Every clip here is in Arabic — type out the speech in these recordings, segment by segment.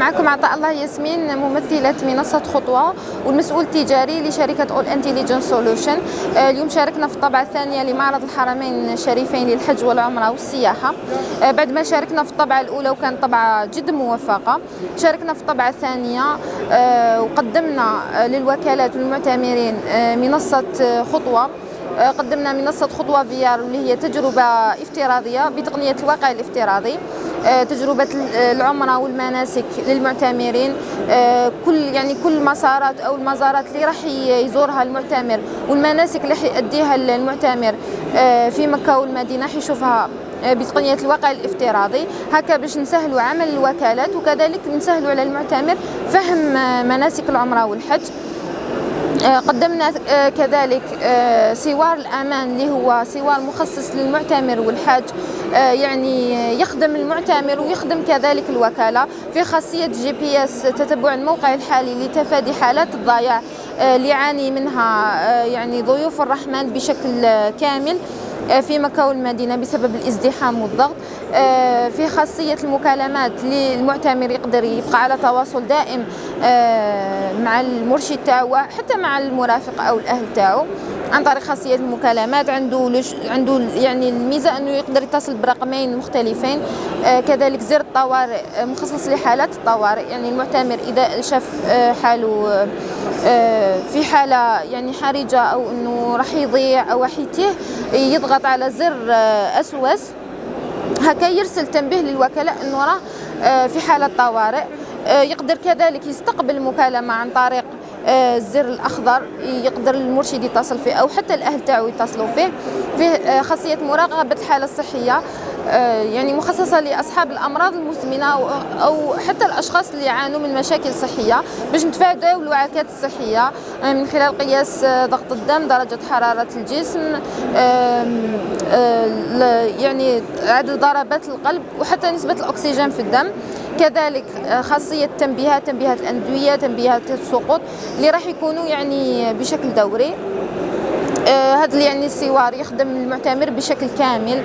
معكم عطاء الله ياسمين، ممثلة منصة خطوة والمسؤول التجاري لشركة All Intelligent Solution. اليوم شاركنا في الطبعة الثانية لمعرض الحرمين الشريفين للحج والعمرة والسياحة. بعد ما شاركنا في الطبعة الأولى وكانت طبعة جدا موفقة، شاركنا في الطبعة الثانية وقدمنا للوكالات والمعتمرين منصة خطوة. قدمنا منصة خطوة VR اللي هي تجربة افتراضية بتقنية الواقع الافتراضي، تجربة العمرة والمناسك للمعتمرين. كل المسارات أو المزارات اللي راح يزورها المعتمر والمناسك اللي حيأديها المعتمر في مكة والمدينة حيشوفها بتقنية الواقع الافتراضي، هكا باش نسهلوا عمل الوكالات وكذلك نسهلوا على المعتمر فهم مناسك العمرة والحج. قدمنا كذلك سوار الأمان اللي هو سوار مخصص للمعتمر والحاج، يعني يخدم المعتمر ويخدم كذلك الوكالة في خاصية GPS تتبع الموقع الحالي لتفادي حالات الضياع اللي يعاني منها يعني ضيوف الرحمن بشكل كامل في مكة والمدينة بسبب الازدحام والضغط. في خاصية المكالمات للمعتمر يقدر يبقى على تواصل دائم مع المرشد تاعو حتى مع المرافق أو الأهل تاعو عن طريق خاصية المكالمات. عنده يعني الميزة أنه يقدر يتصل برقمين مختلفين. كذلك زر الطوارئ مخصص لحالات الطوارئ، يعني المعتمر إذا شاف حاله في حالة يعني حرجة أو أنه راح يضيع أو راح يتيه يضغط على زر SOS، هكا يرسل تنبيه للوكلاء أنه راه في حالة طوارئ. يقدر كذلك يستقبل المكالمة عن طريق الزر الأخضر، يقدر المرشد يتصل فيه أو حتى الأهل تاعو يتصلوا فيه. فيه خاصية مراقبة الحالة الصحية، يعني مخصصة لأصحاب الأمراض المزمنة أو حتى الأشخاص اللي يعانوا من مشاكل صحية باش نتفاداو الوعكات الصحية من خلال قياس ضغط الدم، درجة حرارة الجسم، يعني عدد ضربات القلب وحتى نسبة الأكسجين في الدم. كذلك خاصية تنبيهات الأندوية، تنبيهات السقوط اللي راح يكونوا يعني بشكل دوري. هذا يعني السوار يخدم المعتمر بشكل كامل،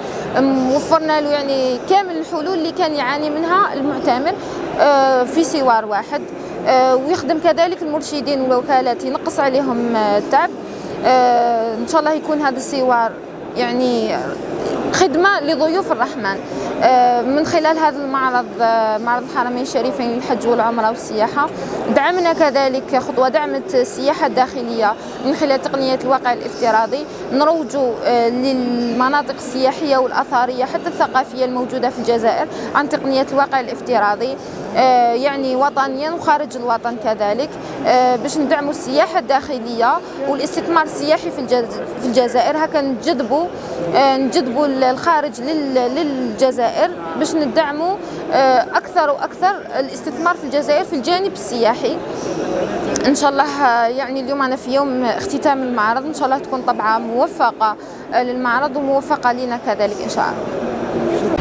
وفرنا له يعني كامل الحلول اللي كان يعاني منها المعتمر في سوار واحد. ويخدم كذلك المرشدين والوكالات ينقص عليهم التعب. إن شاء الله يكون هذا السوار يعني خدمة لضيوف الرحمن. من خلال هذا المعرض، معرض الحرمين الشريفين للحج والعمرة والسياحة، دعمنا كذلك خطوة دعمت السياحة الداخلية من خلال تقنية الواقع الافتراضي. نروجوا للمناطق السياحية والأثرية حتى الثقافية الموجودة في الجزائر عن تقنية الواقع الافتراضي، يعني وطنيا وخارج الوطن كذلك، باش ندعموا السياحة الداخلية والاستثمار السياحي في الجزائر. هكا نجذبوا الخارج للجزائر باش ندعموا أكثر وأكثر الاستثمار في الجزائر في الجانب السياحي. إن شاء الله يعني اليوم أنا في يوم اختتام المعرض، إن شاء الله تكون طبعة موفقة للمعرض وموفقة لنا كذلك إن شاء الله.